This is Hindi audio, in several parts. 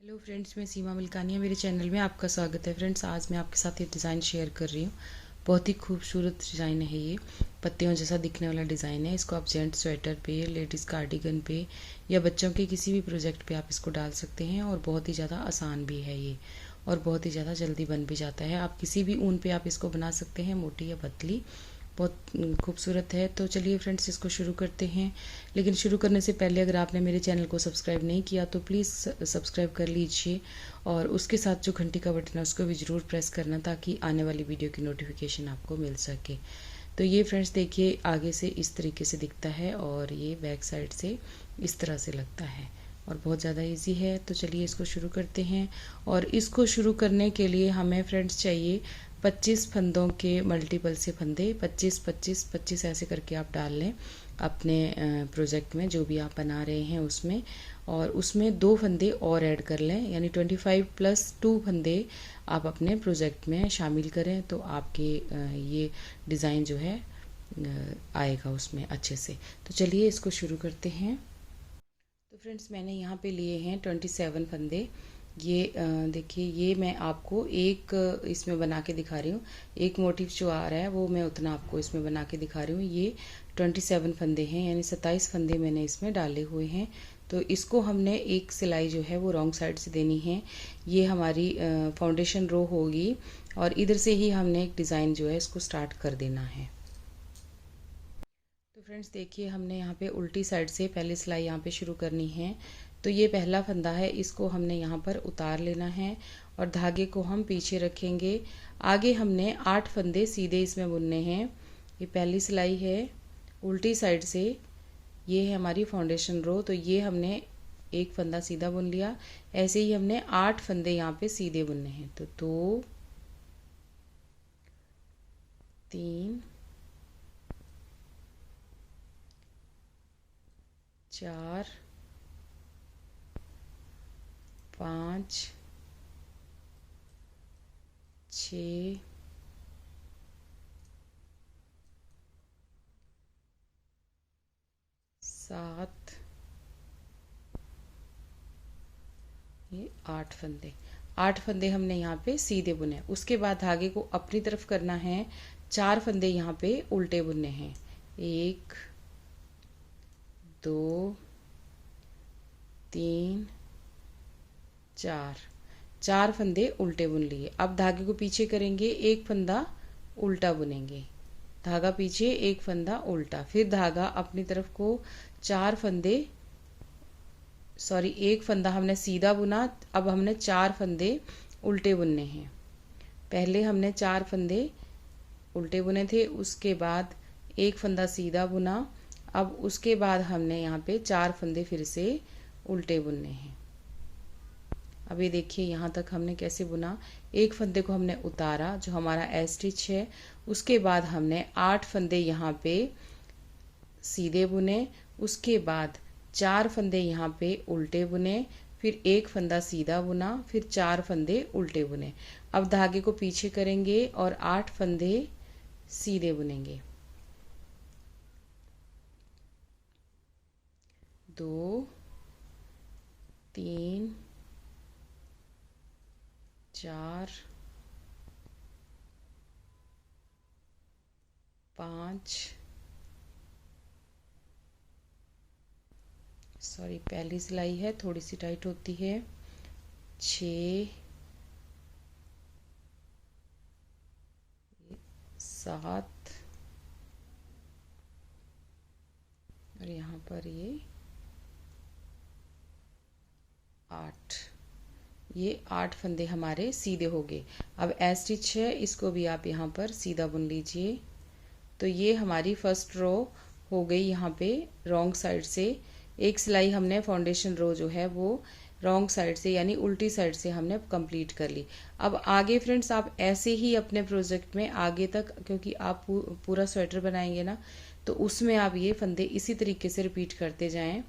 हेलो फ्रेंड्स, मैं सीमा मिल्कानिया, मेरे चैनल में आपका स्वागत है। फ्रेंड्स, आज मैं आपके साथ ये डिज़ाइन शेयर कर रही हूँ। बहुत ही खूबसूरत डिज़ाइन है ये। पत्तियों जैसा दिखने वाला डिज़ाइन है। इसको आप जेंट्स स्वेटर पे, लेडीज़ कार्डिगन पे या बच्चों के किसी भी प्रोजेक्ट पे आप इसको डाल सकते हैं। और बहुत ही ज़्यादा आसान भी है ये, और बहुत ही ज़्यादा जल्दी बन भी जाता है। आप किसी भी ऊन पे आप इसको बना सकते हैं, मोटी या पतली। बहुत खूबसूरत है। तो चलिए फ्रेंड्स, इसको शुरू करते हैं। लेकिन शुरू करने से पहले अगर आपने मेरे चैनल को सब्सक्राइब नहीं किया तो प्लीज़ सब्सक्राइब कर लीजिए, और उसके साथ जो घंटी का बटन है उसको भी ज़रूर प्रेस करना, ताकि आने वाली वीडियो की नोटिफिकेशन आपको मिल सके। तो ये फ्रेंड्स देखिए, आगे से इस तरीके से दिखता है और ये बैक साइड से इस तरह से लगता है, और बहुत ज़्यादा इजी है। तो चलिए इसको शुरू करते हैं। और इसको शुरू करने के लिए हमें फ्रेंड्स चाहिए 25 फंदों के मल्टीपल से फंदे। 25 25 25 ऐसे करके आप डाल लें अपने प्रोजेक्ट में, जो भी आप बना रहे हैं उसमें। और उसमें 2 फंदे और ऐड कर लें, यानी 25 + 2 फंदे आप अपने प्रोजेक्ट में शामिल करें, तो आपके ये डिज़ाइन जो है आएगा उसमें अच्छे से। तो चलिए इसको शुरू करते हैं। तो फ्रेंड्स, मैंने यहाँ पे लिए हैं 27 फंदे। ये देखिए, ये मैं आपको एक इसमें बना के दिखा रही हूँ। एक मोटिव जो आ रहा है वो मैं उतना आपको इसमें बना के दिखा रही हूँ। ये 27 फंदे हैं, यानी 27 फंदे मैंने इसमें डाले हुए हैं। तो इसको हमने एक सिलाई जो है वो रॉन्ग साइड से देनी है। ये हमारी फाउंडेशन रो होगी, और इधर से ही हमने एक डिज़ाइन जो है इसको स्टार्ट कर देना है। तो फ्रेंड्स देखिए, हमने यहाँ पे उल्टी साइड से पहली सिलाई यहाँ पे शुरू करनी है। तो ये पहला फंदा है, इसको हमने यहाँ पर उतार लेना है और धागे को हम पीछे रखेंगे। आगे हमने 8 फंदे सीधे इसमें बुनने हैं। ये पहली सिलाई है उल्टी साइड से। ये है हमारी फाउंडेशन रो। तो ये हमने एक फंदा सीधा बुन लिया। ऐसे ही हमने 8 फंदे यहाँ पे सीधे बुनने हैं। तो 2 3 4 5 6 7, ये 8 फंदे। 8 फंदे हमने यहाँ पे सीधे बुने। उसके बाद धागे को अपनी तरफ करना है। 4 फंदे यहाँ पे उल्टे बुनने हैं। 1 2 3 4, 4 फंदे उल्टे बुन लिए। अब धागे को पीछे करेंगे, एक फंदा उल्टा बुनेंगे, धागा पीछे, एक फंदा उल्टा, फिर धागा अपनी तरफ को 4 फंदे, सॉरी, एक फंदा हमने सीधा बुना। अब हमने 4 फंदे उल्टे बुनने हैं। पहले हमने 4 फंदे उल्टे बुने थे, उसके बाद एक फंदा सीधा बुना। अब उसके बाद हमने यहाँ पे 4 फंदे फिर से उल्टे बुनने हैं। अब ये देखिए, यहाँ तक हमने कैसे बुना। एक फंदे को हमने उतारा, जो हमारा ए स्टिच है। उसके बाद हमने 8 फंदे यहाँ पे सीधे बुने। उसके बाद 4 फंदे यहाँ पे उल्टे बुने, फिर एक फंदा सीधा बुना, फिर 4 फंदे उल्टे बुने। अब धागे को पीछे करेंगे और 8 फंदे सीधे बुनेंगे। 2 3 4 5, सॉरी, पहली सिलाई है, थोड़ी सी टाइट होती है। 6 7, और यहाँ पर ये 8। ये 8 फंदे हमारे सीधे हो गए। अब ए स्टिच है, इसको भी आप यहाँ पर सीधा बुन लीजिए। तो ये हमारी फर्स्ट रो हो गई। यहाँ पे रॉन्ग साइड से एक सिलाई हमने फाउंडेशन रो जो है वो रॉन्ग साइड से, यानी उल्टी साइड से हमने कंप्लीट कर ली। अब आगे फ्रेंड्स, आप ऐसे ही अपने प्रोजेक्ट में आगे तक, क्योंकि आप पूरा स्वेटर बनाएंगे ना, तो उसमें आप ये फंदे इसी तरीके से रिपीट करते जाएं।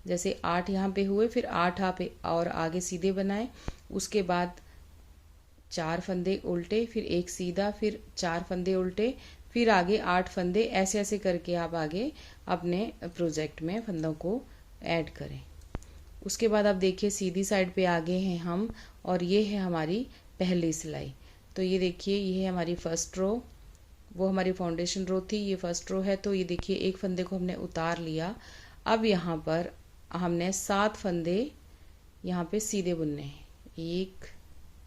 जैसे 8 यहाँ पे हुए, फिर 8 आप और आगे सीधे बनाए। उसके बाद 4 फंदे उल्टे, फिर एक सीधा, फिर 4 फंदे उल्टे, फिर आगे 8 फंदे। ऐसे ऐसे करके आप आगे अपने प्रोजेक्ट में फंदों को ऐड करें। उसके बाद आप देखिए सीधी साइड पे आगे हैं हम, और ये है हमारी पहली सिलाई। तो ये देखिए ये है हमारी फर्स्ट रो, वो हमारी फाउंडेशन रो थी, ये फर्स्ट रो है। तो ये देखिए एक फंदे को हमने उतार लिया। अब यहाँ पर हमने 7 फंदे यहाँ पे सीधे बुनने हैं। 1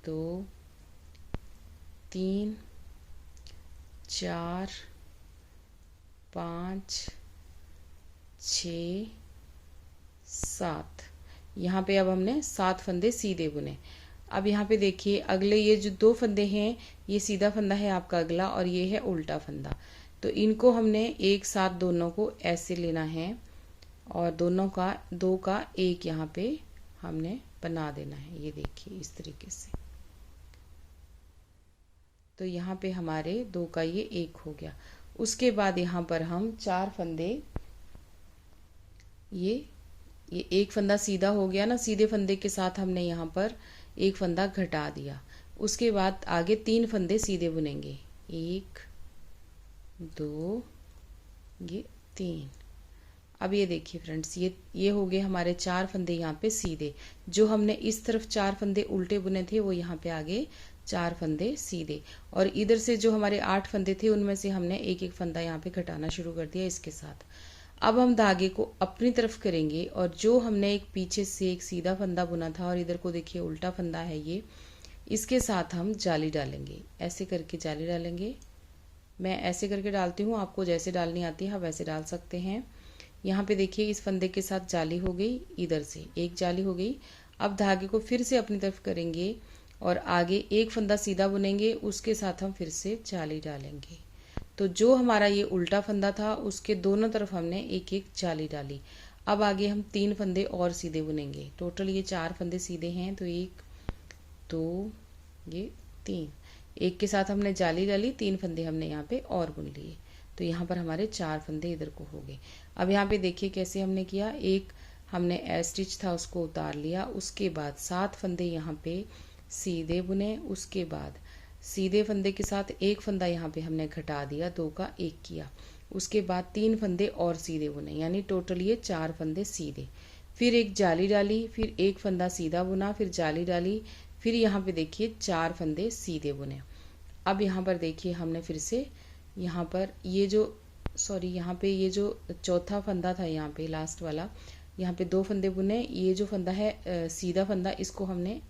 2 3 4 5 6 7। यहाँ पे अब हमने 7 फंदे सीधे बुने। अब यहाँ पे देखिए अगले ये जो 2 फंदे हैं, ये सीधा फंदा है आपका अगला, और ये है उल्टा फंदा। तो इनको हमने एक साथ दोनों को ऐसे लेना है, और दोनों का 2 का 1 यहाँ पे हमने बना देना है। ये देखिए इस तरीके से। तो यहाँ पे हमारे 2 का ये 1 हो गया। उसके बाद यहाँ पर हम 4 फंदे, ये एक फंदा सीधा हो गया ना, सीधे फंदे के साथ हमने यहाँ पर एक फंदा घटा दिया। उसके बाद आगे 3 फंदे सीधे बुनेंगे। 1 2 ये 3। अब ये देखिए फ्रेंड्स, ये हो गए हमारे 4 फंदे यहाँ पे सीधे। जो हमने इस तरफ 4 फंदे उल्टे बुने थे, वो यहाँ पे आगे 4 फंदे सीधे। और इधर से जो हमारे 8 फंदे थे, उनमें से हमने एक एक फंदा यहाँ पे घटाना शुरू कर दिया इसके साथ। अब हम धागे को अपनी तरफ करेंगे, और जो हमने एक पीछे से एक सीधा फंदा बुना था, और इधर को देखिए उल्टा फंदा है ये, इसके साथ हम जाली डालेंगे। ऐसे करके जाली डालेंगे। मैं ऐसे करके डालती हूँ, आपको जैसे डालनी आती है आप वैसे डाल सकते हैं। यहाँ पे देखिए इस फंदे के साथ जाली हो गई, इधर से एक जाली हो गई। अब धागे को फिर से अपनी तरफ करेंगे, और आगे एक फंदा सीधा बुनेंगे, उसके साथ हम फिर से जाली डालेंगे। तो जो हमारा ये उल्टा फंदा था, उसके दोनों तरफ हमने एक एक जाली डाली। अब आगे हम 3 फंदे और सीधे बुनेंगे। टोटल ये 4 फंदे सीधे हैं, तो 1 2 ये 3। एक के साथ हमने जाली डाली, 3 फंदे हमने यहाँ पे और बुन लिए। तो यहाँ पर हमारे 4 फंदे इधर को हो गए। अब यहाँ पे देखिए कैसे हमने किया। एक हमने ए स्टिच था उसको उतार लिया, उसके बाद 7 फंदे यहाँ पे सीधे बुने। उसके बाद सीधे फंदे के साथ एक फंदा यहाँ पे हमने घटा दिया, 2 का 1 किया। उसके बाद 3 फंदे और सीधे बुने, यानी टोटल ये 4 फंदे सीधे। फिर एक जाली डाली, फिर एक फंदा सीधा बुना, फिर जाली डाली, फिर यहाँ पे देखिए 4 फंदे सीधे बुने। अब यहाँ पर देखिए हमने फिर से यहाँ पर ये जो यहाँ पे ये जो चौथा फंदा था, यहाँ पे लास्ट वाला, यहाँ पे 2 फंदे बुने। ये जो फंदा है सीधा फंदा, इसको हमने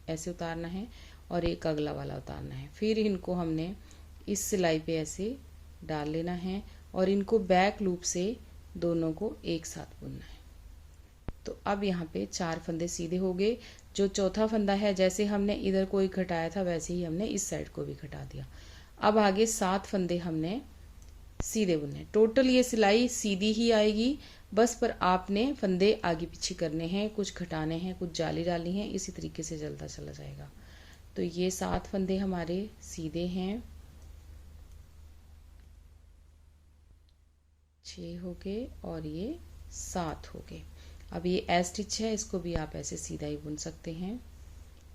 ऐसे उतारना है, और एक अगला वाला उतारना है। फिर इनको हमने इस सिलाई पे ऐसे डाल लेना है, और इनको बैक लूप से दोनों को एक साथ बुनना है। तो अब यहाँ पे 4 फंदे सीधे हो गए। जो चौथा फंदा है, जैसे हमने इधर कोई घटाया था, वैसे ही हमने इस साइड को भी घटा दिया। अब आगे 7 फंदे हमने सीधे बुनने। टोटल ये सिलाई सीधी ही आएगी, बस पर आपने फंदे आगे पीछे करने हैं, कुछ घटाने हैं, कुछ जाली डालनी है, इसी तरीके से चलता चला जाएगा। तो ये 7 फंदे हमारे सीधे हैं, 6 हो गए, और ये 7 हो गए। अब ये ए स्टिच है, इसको भी आप ऐसे सीधा ही बुन सकते हैं।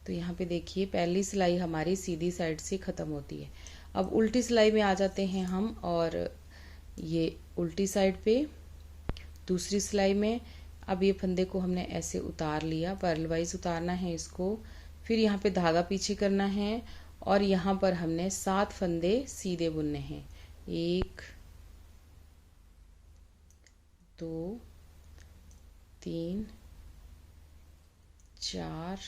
तो यहाँ पे देखिए पहली सिलाई हमारी सीधी साइड से ख़त्म होती है। अब उल्टी सिलाई में आ जाते हैं हम, और ये उल्टी साइड पे दूसरी सिलाई में अब ये फंदे को हमने ऐसे उतार लिया, पर्ल वाइज उतारना है इसको। फिर यहाँ पे धागा पीछे करना है, और यहाँ पर हमने 7 फंदे सीधे बुनने हैं। 1 2 3 4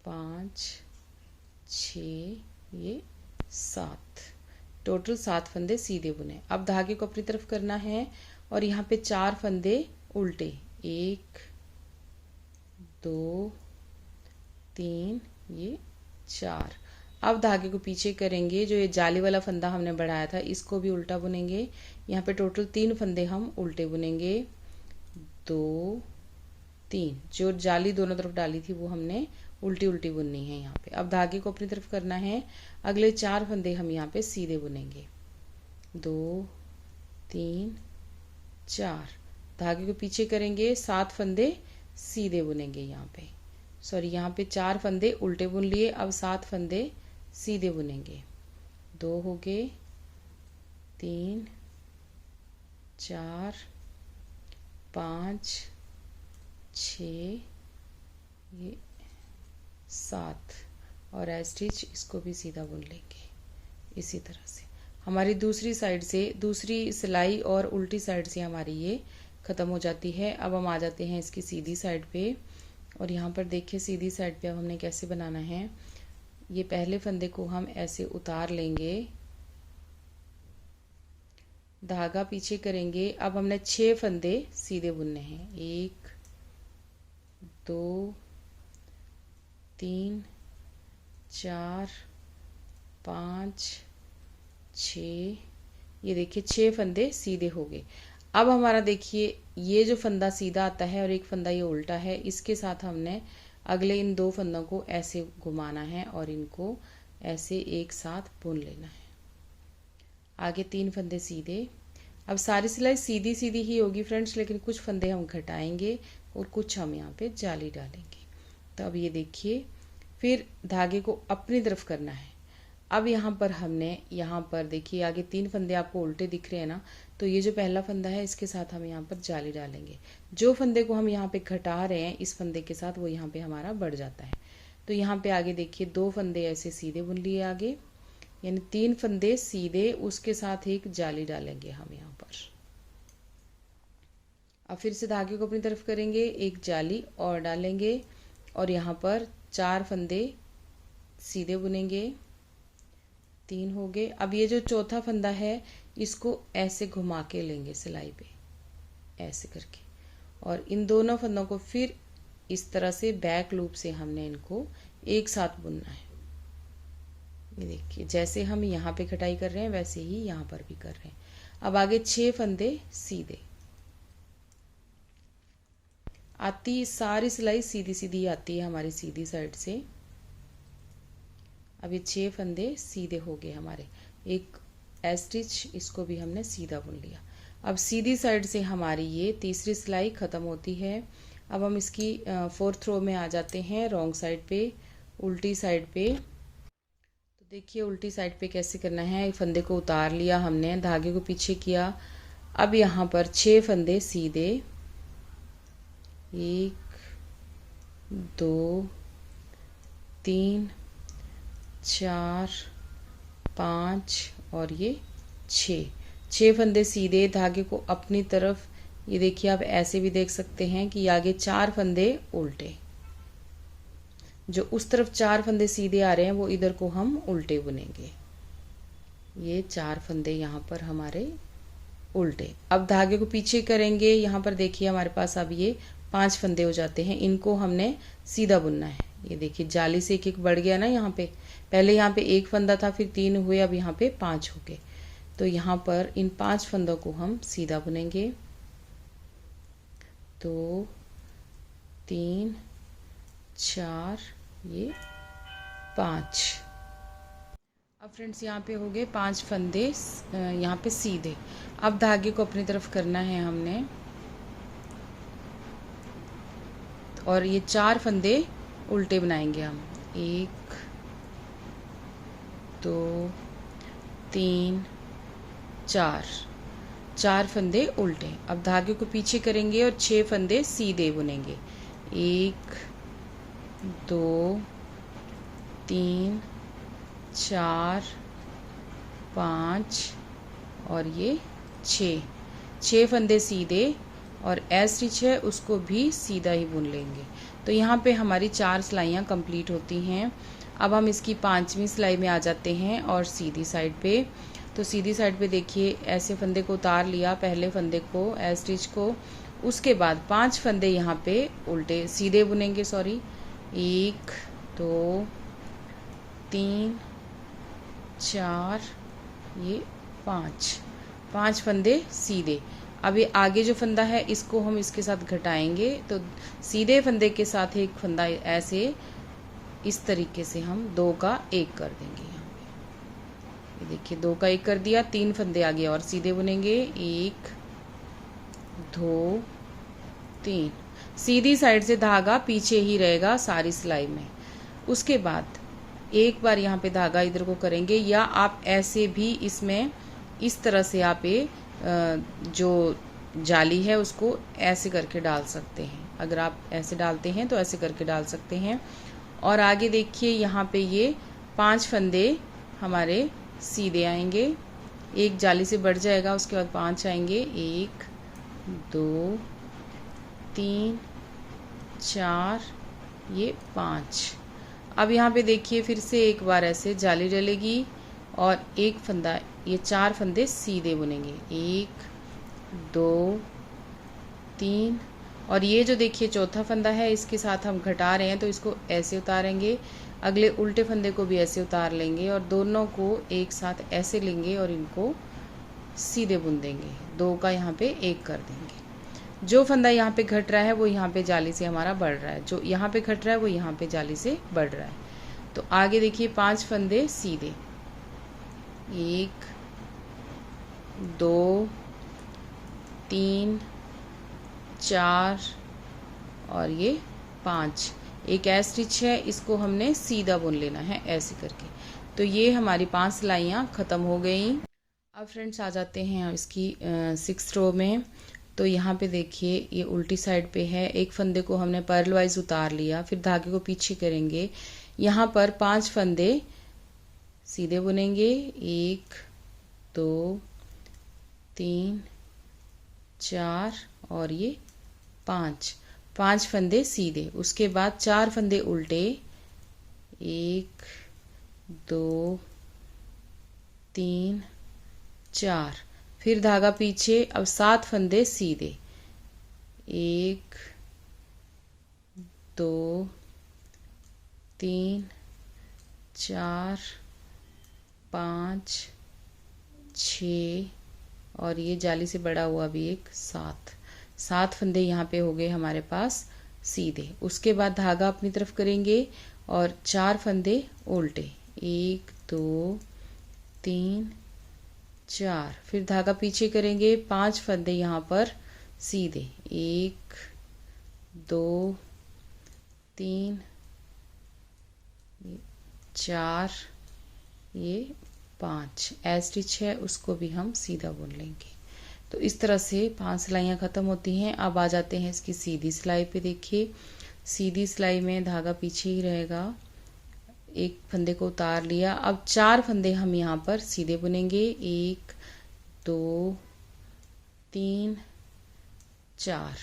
5 6 ये 7। टोटल 7 फंदे सीधे बुने। अब धागे को अपनी तरफ करना है, और यहाँ पे 4 फंदे उल्टे। 1 2 3 ये 4। अब धागे को पीछे करेंगे, जो ये जाली वाला फंदा हमने बढ़ाया था, इसको भी उल्टा बुनेंगे। यहाँ पे टोटल 3 फंदे हम उल्टे बुनेंगे। 2 3। जो जाली दोनों तरफ डाली थी, वो हमने उल्टी उल्टी बुननी है यहाँ पे। अब धागे को अपनी तरफ करना है, अगले 4 फंदे हम यहाँ पे सीधे बुनेंगे। 2 3 4। धागे को पीछे करेंगे, 7 फंदे सीधे बुनेंगे यहाँ पे। यहाँ पे 4 फंदे उल्टे बुन लिए, अब 7 फंदे सीधे बुनेंगे। 2 हो गए, 3 4 5 6, ये 7 और स्टिच इसको भी सीधा बुन लेंगे। इसी तरह से हमारी दूसरी साइड से दूसरी सिलाई और उल्टी साइड से हमारी ये ख़त्म हो जाती है। अब हम आ जाते हैं इसकी सीधी साइड पे और यहाँ पर देखिए सीधी साइड पे अब हमने कैसे बनाना है। ये पहले फंदे को हम ऐसे उतार लेंगे, धागा पीछे करेंगे। अब हमने 6 फंदे सीधे बुनने हैं। 1 2 3 4 5 6, ये देखिए 6 फंदे सीधे हो गए। अब हमारा देखिए ये जो फंदा सीधा आता है और एक फंदा ये उल्टा है, इसके साथ हमने अगले इन 2 फंदों को ऐसे घुमाना है और इनको ऐसे एक साथ बुन लेना है। आगे 3 फंदे सीधे। अब सारी सिलाई सीधी सीधी ही होगी फ्रेंड्स, लेकिन कुछ फंदे हम घटाएंगे और कुछ हम यहाँ पे जाली डालेंगे। तो अब ये देखिए फिर धागे को अपनी तरफ करना है। अब यहाँ पर हमने यहाँ पर देखिए आगे 3 फंदे आपको उल्टे दिख रहे हैं ना, तो ये जो पहला फंदा है इसके साथ हम यहाँ पर जाली डालेंगे। जो फंदे को हम यहाँ पे घटा रहे हैं इस फंदे के साथ, वो यहाँ पे हमारा बढ़ जाता है। तो यहाँ पे आगे देखिए 2 फंदे ऐसे सीधे बुन लिए आगे, यानी 3 फंदे सीधे, उसके साथ एक जाली डालेंगे हम यहाँ पर। अब फिर से धागे को अपनी तरफ करेंगे, एक जाली और डालेंगे और यहाँ पर 4 फंदे सीधे बुनेंगे। 3 हो गए। अब ये जो चौथा फंदा है इसको ऐसे घुमा के लेंगे सिलाई पे, ऐसे करके, और इन दोनों फंदों को फिर इस तरह से बैक लूप से हमने इनको एक साथ बुनना है। ये देखिए जैसे हम यहाँ पे कटाई कर रहे हैं वैसे ही यहाँ पर भी कर रहे हैं। अब आगे 6 फंदे सीधे। आती सारी सिलाई सीधी सीधी आती है हमारी सीधी साइड से। अब ये 6 फंदे सीधे हो गए हमारे। एक स्टिच इसको भी हमने सीधा बुन लिया। अब सीधी साइड से हमारी ये तीसरी सिलाई ख़त्म होती है। अब हम इसकी 4th रो में आ जाते हैं, रॉन्ग साइड पे, उल्टी साइड पे। तो देखिए उल्टी साइड पे कैसे करना है। फंदे को उतार लिया हमने, धागे को पीछे किया। अब यहाँ पर 6 फंदे सीधे, 1 2 3 4 5 और ये 6 फंदे सीधे, धागे को अपनी तरफ। ये देखिए आप ऐसे भी देख सकते हैं कि आगे 4 फंदे उल्टे, जो उस तरफ 4 फंदे सीधे आ रहे हैं वो इधर को हम उल्टे बुनेंगे। ये 4 फंदे यहाँ पर हमारे उल्टे। अब धागे को पीछे करेंगे। यहाँ पर देखिए हमारे पास अब ये 5 फंदे हो जाते हैं, इनको हमने सीधा बुनना है। ये देखिए जाली से एक एक बढ़ गया ना। यहाँ पे पहले यहाँ पे 1 फंदा था, फिर 3 हुए, अब यहाँ पे 5 हो गए। तो यहाँ पर इन 5 फंदों को हम सीधा बुनेंगे। 2 3 4 ये 5। अब फ्रेंड्स यहाँ पे हो गए 5 फंदे यहाँ पे सीधे। अब धागे को अपनी तरफ करना है हमने और ये 4 फंदे उल्टे बनाएंगे हम। 1 2 3 4 फंदे उल्टे। अब धागे को पीछे करेंगे और 6 फंदे सीधे बुनेंगे। 1 2 3 4 5 और ये 6 फंदे सीधे, और स्टिच है उसको भी सीधा ही बुन लेंगे। तो यहाँ पे हमारी 4 सिलाइयाँ कंप्लीट होती हैं। अब हम इसकी 5वीं सिलाई में आ जाते हैं और सीधी साइड पे। तो सीधी साइड पे देखिए ऐसे फंदे को उतार लिया, पहले फंदे को स्टिच को, उसके बाद 5 फंदे यहाँ पे उल्टे सीधे बुनेंगे। 1 2 3 4 ये 5 फंदे सीधे। अब ये आगे जो फंदा है इसको हम इसके साथ घटाएंगे, तो सीधे फंदे के साथ एक फंदा ऐसे इस तरीके से हम 2 का 1 कर देंगे। यहाँ पे ये देखिए 2 का 1 कर दिया। 3 फंदे आगे और सीधे बुनेंगे। 1 2 3। सीधी साइड से धागा पीछे ही रहेगा सारी सिलाई में। उसके बाद एक बार यहाँ पे धागा इधर को करेंगे, या आप ऐसे भी इसमें इस तरह से आप जो जाली है उसको ऐसे करके डाल सकते हैं। अगर आप ऐसे डालते हैं तो ऐसे करके डाल सकते हैं। और आगे देखिए यहाँ पे ये 5 फंदे हमारे सीधे आएंगे, एक जाली से बढ़ जाएगा, उसके बाद 5 आएंगे, 1 2 3 4, ये 5। अब यहाँ पे देखिए फिर से एक बार ऐसे जाली डलेगी और एक फंदा, ये 4 फंदे सीधे बुनेंगे, 1 2 3। और ये जो देखिए चौथा फंदा है इसके साथ हम घटा रहे हैं तो इसको ऐसे उतारेंगे, अगले उल्टे फंदे को भी ऐसे उतार लेंगे और दोनों को एक साथ ऐसे लेंगे और इनको सीधे बुन देंगे, 2 का यहाँ पे 1 कर देंगे। जो फंदा यहाँ पे घट रहा है वो यहाँ पे जाली से हमारा बढ़ रहा है, जो यहाँ पे घट रहा है वो यहाँ पे जाली से बढ़ रहा है। तो आगे देखिए 5 फंदे सीधे, 1 2 3 4 और ये 5। एक ऐ स्टिच है, इसको हमने सीधा बुन लेना है ऐसे करके। तो ये हमारी 5 सिलाइयाँ ख़त्म हो गई। अब फ्रेंड्स आ जाते हैं इसकी 6th रो में। तो यहाँ पे देखिए ये उल्टी साइड पे है, एक फंदे को हमने पर्ल वाइज उतार लिया, फिर धागे को पीछे करेंगे, यहाँ पर 5 फंदे सीधे बुनेंगे, 1 2 3 4 और ये 5 फंदे सीधे। उसके बाद 4 फंदे उल्टे, 1 2 3 4, फिर धागा पीछे, अब 7 फंदे सीधे, 1 2 3 4 5 6 और ये जाली से बड़ा हुआ भी एक 7 फंदे यहाँ पे हो गए हमारे पास सीधे। उसके बाद धागा अपनी तरफ करेंगे और 4 फंदे उल्टे, 1 2 3 4, फिर धागा पीछे करेंगे, 5 फंदे यहाँ पर सीधे, 1 2 3 4 ये 5। ऐ स्टिच है उसको भी हम सीधा बुन लेंगे। तो इस तरह से 5 सिलाइयाँ ख़त्म होती हैं। अब आ जाते हैं इसकी सीधी सिलाई पे। देखिए सीधी सिलाई में धागा पीछे ही रहेगा, एक फंदे को उतार लिया, अब 4 फंदे हम यहाँ पर सीधे बुनेंगे, 1 2 3 4।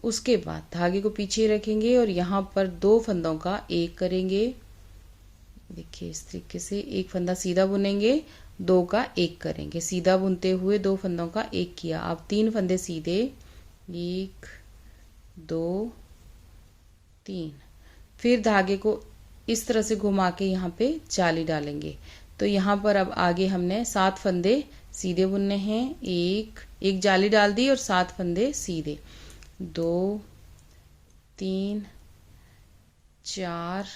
उसके बाद धागे को पीछे रखेंगे और यहाँ पर 2 फंदों का 1 करेंगे। देखिए इस तरीके से एक फंदा सीधा बुनेंगे, 2 का 1 करेंगे, सीधा बुनते हुए 2 फंदों का 1 किया। अब 3 फंदे सीधे, 1 2 3, फिर धागे को इस तरह से घुमा के यहाँ पे जाली डालेंगे। तो यहाँ पर अब आगे हमने 7 फंदे सीधे बुनने हैं, एक जाली डाल दी और 7 फंदे सीधे, 2 3 4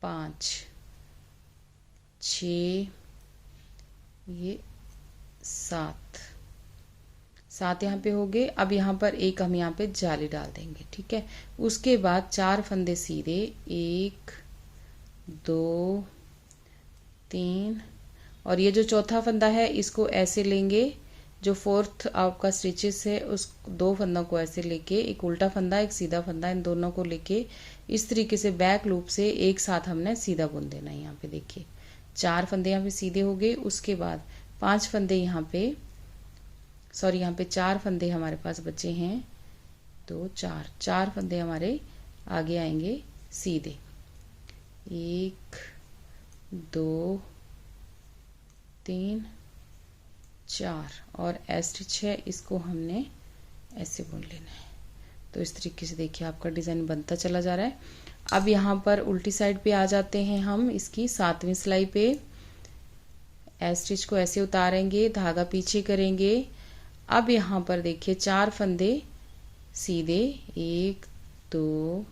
5 6 ये 7 यहाँ पे हो गए। अब यहाँ पर एक हम यहाँ पे जाली डाल देंगे, ठीक है। उसके बाद 4 फंदे सीधे, 1 2 3 और ये जो चौथा फंदा है इसको ऐसे लेंगे, जो 4th आपका स्टिचेस है उस 2 फंदों को ऐसे लेके, एक उल्टा फंदा एक सीधा फंदा, इन दोनों को लेके इस तरीके से बैक लूप से एक साथ हमने सीधा बुन देना है। यहाँ पे देखिए 4 फंदे यहाँ पे सीधे हो गए। उसके बाद 5 फंदे यहाँ पे, सॉरी यहाँ पे 4 फंदे हमारे पास बचे हैं, तो 4 फंदे हमारे आगे आएंगे सीधे, 1 2 3 4 और ऐ स्टिच है, इसको हमने ऐसे बुन लेना है। तो इस तरीके से देखिए आपका डिज़ाइन बनता चला जा रहा है। अब यहाँ पर उल्टी साइड पे आ जाते हैं हम इसकी 7वीं सिलाई पे। ऐ स्टिच को ऐसे उतारेंगे, धागा पीछे करेंगे। अब यहाँ पर देखिए 4 फंदे सीधे, 1 2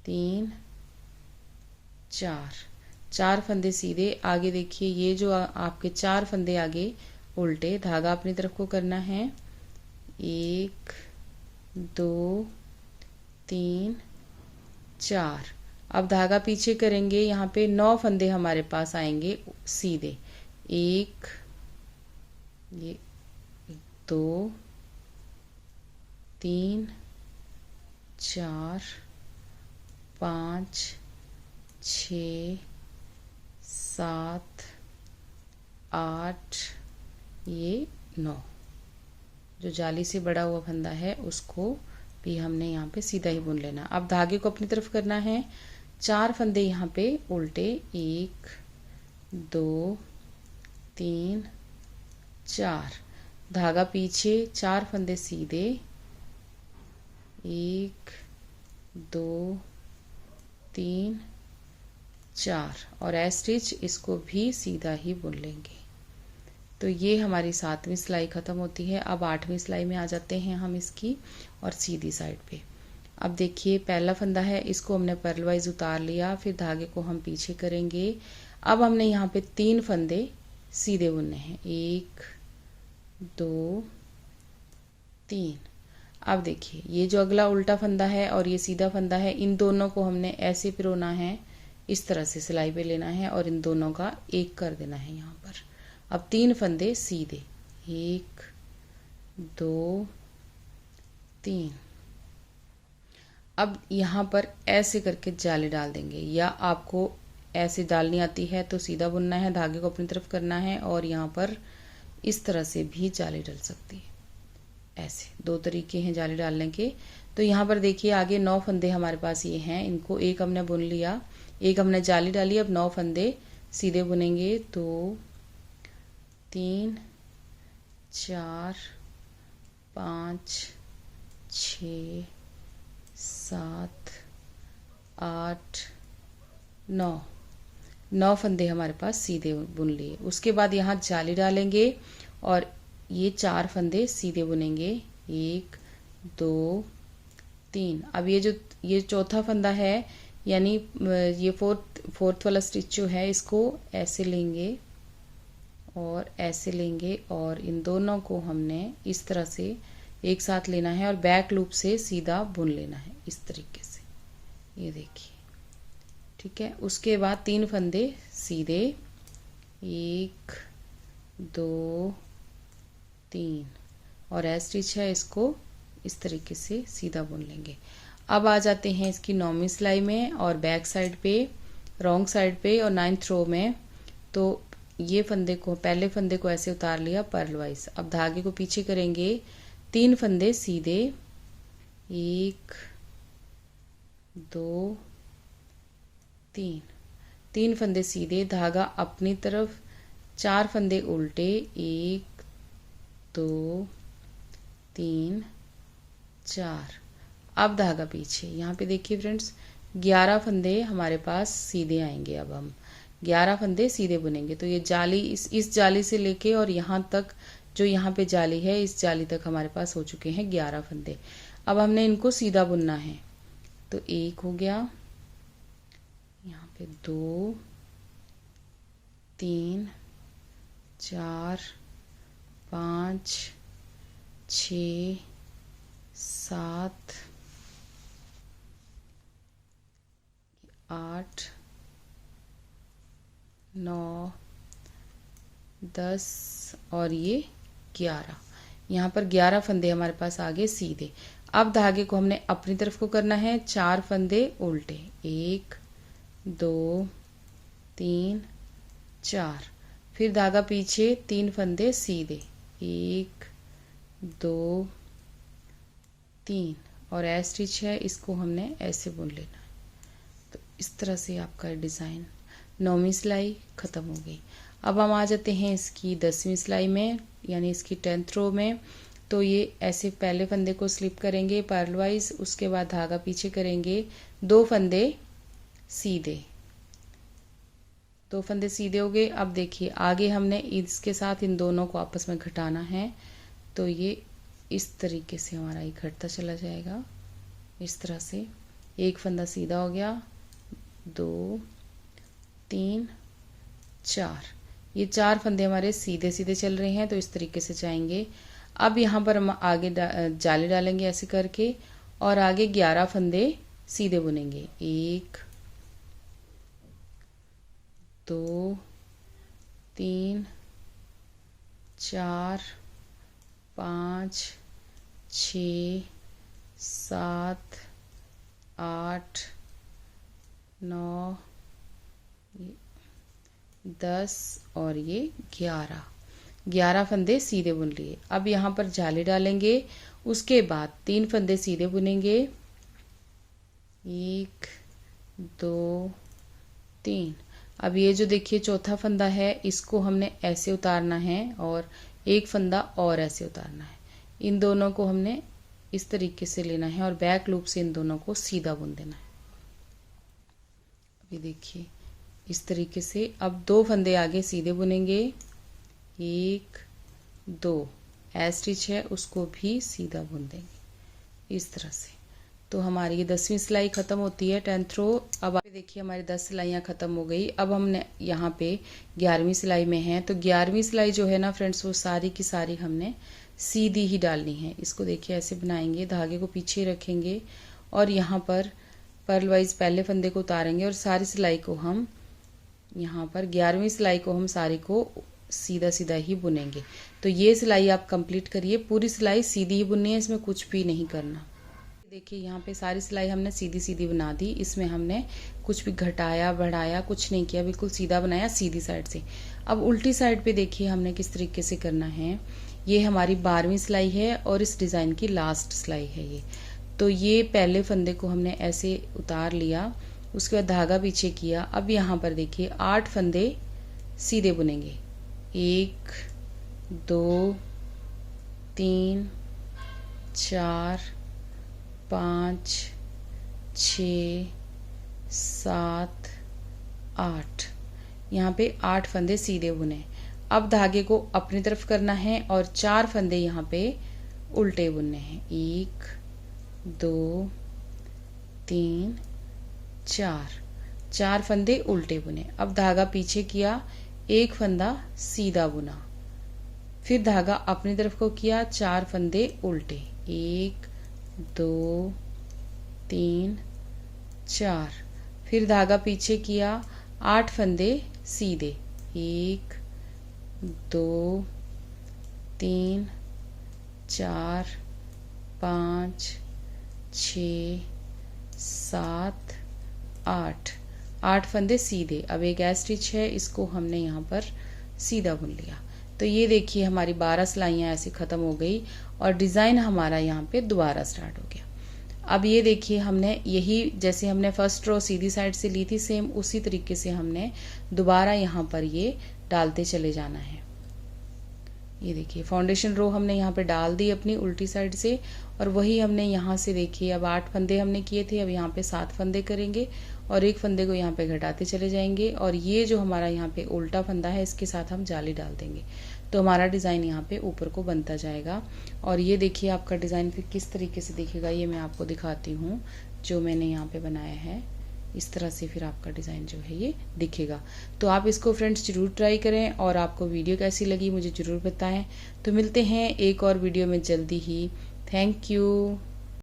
3 4 फंदे सीधे। आगे देखिए ये जो आपके 4 फंदे आगे उल्टे, धागा अपनी तरफ को करना है, 1 2 3 4। अब धागा पीछे करेंगे, यहाँ पे 9 फंदे हमारे पास आएंगे सीधे, 1 ये 2 3 4 5 6 7 8, ये 9। जो जाली से बड़ा हुआ फंदा है उसको भी हमने यहाँ पे सीधा ही बुन लेना। अब धागे को अपनी तरफ करना है। 4 फंदे यहाँ पे उल्टे, 1 2 3 4, धागा पीछे, 4 फंदे सीधे, 1 2 3 4, और ए स्टिच इसको भी सीधा ही बुन लेंगे। तो ये हमारी 7वीं सिलाई ख़त्म होती है। अब 8वीं सिलाई में आ जाते हैं हम इसकी, और सीधी साइड पे। अब देखिए पहला फंदा है, इसको हमने पर्ल वाइज उतार लिया, फिर धागे को हम पीछे करेंगे। अब हमने यहाँ पे 3 फंदे सीधे बुनने हैं, 1 2 3। अब देखिए ये जो अगला उल्टा फंदा है और ये सीधा फंदा है, इन दोनों को हमने ऐसे पिरोना है, इस तरह से सिलाई पे लेना है और इन दोनों का एक कर देना है यहाँ पर। अब 3 फंदे सीधे, 1 2 3। अब यहाँ पर ऐसे करके जाली डाल देंगे, या आपको ऐसे डालनी आती है तो सीधा बुनना है, धागे को अपनी तरफ करना है, और यहाँ पर इस तरह से भी जाली डल सकती है। ऐसे 2 तरीके हैं जाली डालने के। तो यहाँ पर देखिए आगे 9 फंदे हमारे पास ये हैं, इनको एक हमने बुन लिया, एक हमने जाली डाली। अब 9 फंदे सीधे बुनेंगे, 2 3 4 5 6 7 8 9 फंदे हमारे पास सीधे बुन लिए। उसके बाद यहाँ जाली डालेंगे और ये 4 फंदे सीधे बुनेंगे, 1 2 3। अब ये चौथा फंदा है, यानी ये फोर्थ वाला स्टिच जो है, इसको ऐसे लेंगे और ऐसे लेंगे, और इन दोनों को हमने इस तरह से एक साथ लेना है और बैक लूप से सीधा बुन लेना है, इस तरीके से। ये देखिए, ठीक है। उसके बाद 3 फंदे सीधे, 1 2 3, और ए स्टिच है, इसको इस तरीके से सीधा बुन लेंगे। अब आ जाते हैं इसकी 9वीं सिलाई में, और बैक साइड पे, रॉन्ग साइड पे और 9th रो में। तो ये फंदे को, पहले फंदे को ऐसे उतार लिया पर्ल वाइज। अब धागे को पीछे करेंगे, 3 फंदे सीधे, 1 2 3, 3 फंदे सीधे, धागा अपनी तरफ, 4 फंदे उल्टे, 1 2 3 4। अब धागा पीछे। यहाँ पे देखिए फ्रेंड्स, 11 फंदे हमारे पास सीधे आएंगे। अब हम 11 फंदे सीधे बुनेंगे। तो ये जाली, इस जाली से लेके और यहाँ तक, जो यहाँ पे जाली है, इस जाली तक हमारे पास हो चुके हैं 11 फंदे। अब हमने इनको सीधा बुनना है। तो 1 हो गया, यहाँ पे 2 3 4 5 6 7 8 9 10 और ये 11। यहाँ पर 11 फंदे हमारे पास आगे सीधे। अब धागे को हमने अपनी तरफ को करना है, 4 फंदे उल्टे, 1 2 3 4, फिर धागा पीछे, 3 फंदे सीधे, 1 2 3, और ए स्टिच है, इसको हमने ऐसे बुन लेना है। तो इस तरह से आपका डिज़ाइन 9वीं सिलाई ख़त्म हो गई। अब हम आ जाते हैं इसकी 10वीं सिलाई में, यानी इसकी 10th रो में। तो ये ऐसे पहले फंदे को स्लिप करेंगे पर्ल वाइज, उसके बाद धागा पीछे करेंगे, 2 फंदे सीधे, 2 फंदे सीधे हो गए। अब देखिए आगे हमने इसके साथ इन दोनों को आपस में घटाना है। तो ये इस तरीके से हमारा ये घटता चला जाएगा, इस तरह से। एक फंदा सीधा हो गया, 2 3 4, ये 4 फंदे हमारे सीधे सीधे चल रहे हैं, तो इस तरीके से जाएंगे। अब यहाँ पर हम आगे जाली डालेंगे ऐसे करके, और आगे 11 फंदे सीधे बुनेंगे, 1 2 3 4 5 6 7, 8, 9, 10 और ये 11 फंदे सीधे बुन लिए। अब यहाँ पर जाली डालेंगे, उसके बाद 3 फंदे सीधे बुनेंगे, 1, 2, 3। अब ये जो देखिए चौथा फंदा है, इसको हमने ऐसे उतारना है और एक फंदा और ऐसे उतारना है। इन दोनों को हमने इस तरीके से लेना है और बैक लूप से इन दोनों को सीधा बुन देना है। अभी देखिए इस तरीके से। अब 2 फंदे आगे सीधे बुनेंगे, 1, 2। ए स्टिच है उसको भी सीधा बुन देंगे इस तरह से। तो हमारी ये 10वीं सिलाई ख़त्म होती है, 10th रो। अब आप देखिए हमारी 10 सिलाइयाँ ख़त्म हो गई। अब हमने यहाँ पे 11वीं सिलाई में हैं, तो 11वीं सिलाई जो है ना फ्रेंड्स, वो सारी की सारी हमने सीधी ही डालनी है। इसको देखिए ऐसे बनाएंगे, धागे को पीछे रखेंगे और यहाँ पर पर्ल वाइज पहले फंदे को उतारेंगे और सारी सिलाई को हम यहाँ पर 11वीं सिलाई को हम सारी को सीधा सीधा ही बुनेंगे। तो ये सिलाई आप कंप्लीट करिए, पूरी सिलाई सीधी ही बुननी है, इसमें कुछ भी नहीं करना। देखिए यहाँ पे सारी सिलाई हमने सीधी सीधी बना दी, इसमें हमने कुछ भी घटाया बढ़ाया कुछ नहीं किया, बिल्कुल सीधा बनाया सीधी साइड से। अब उल्टी साइड पे देखिए हमने किस तरीके से करना है। ये हमारी 12वीं सिलाई है और इस डिज़ाइन की लास्ट सिलाई है ये। तो ये पहले फंदे को हमने ऐसे उतार लिया, उसके बाद धागा पीछे किया। अब यहाँ पर देखिए 8 फंदे सीधे बुनेंगे, 1, 2, 3, 4, 5, 6, 7, 8। यहाँ पे 8 फंदे सीधे बुने। अब धागे को अपनी तरफ करना है और 4 फंदे यहाँ पे उल्टे बुनने हैं, 1, 2, 3, 4 फंदे उल्टे बुने। अब धागा पीछे किया, एक फंदा सीधा बुना, फिर धागा अपनी तरफ को किया, 4 फंदे उल्टे, 1, 2, 3, 4। फिर धागा पीछे किया, 8 फंदे सीधे, 1, 2, 3, 4, 5, 6, 7, 8 फंदे सीधे। अब एक ए स्टिच है, इसको हमने यहाँ पर सीधा बुन लिया। तो ये देखिए हमारी 12 सिलाइयाँ ऐसे ख़त्म हो गई और डिज़ाइन हमारा यहाँ पे दोबारा स्टार्ट हो गया। अब ये देखिए हमने यही जैसे हमने फर्स्ट रो सीधी साइड से ली थी, सेम उसी तरीके से हमने दोबारा यहाँ पर ये डालते चले जाना है। ये देखिए फाउंडेशन रो हमने यहाँ पे डाल दी अपनी उल्टी साइड से, और वही हमने यहाँ से देखिए अब 8 फंदे हमने किए थे, अब यहाँ पे 7 फंदे करेंगे और एक फंदे को यहाँ पे घटाते चले जाएंगे। और ये जो हमारा यहाँ पे उल्टा फंदा है, इसके साथ हम जाली डाल देंगे, तो हमारा डिज़ाइन यहाँ पे ऊपर को बनता जाएगा। और ये देखिए आपका डिज़ाइन फिर किस तरीके से दिखेगा, ये मैं आपको दिखाती हूँ। जो मैंने यहाँ पे बनाया है इस तरह से फिर आपका डिज़ाइन जो है ये दिखेगा। तो आप इसको फ्रेंड्स ज़रूर ट्राई करें और आपको वीडियो कैसी लगी मुझे ज़रूर बताएं। तो मिलते हैं एक और वीडियो में जल्दी ही। Thank you.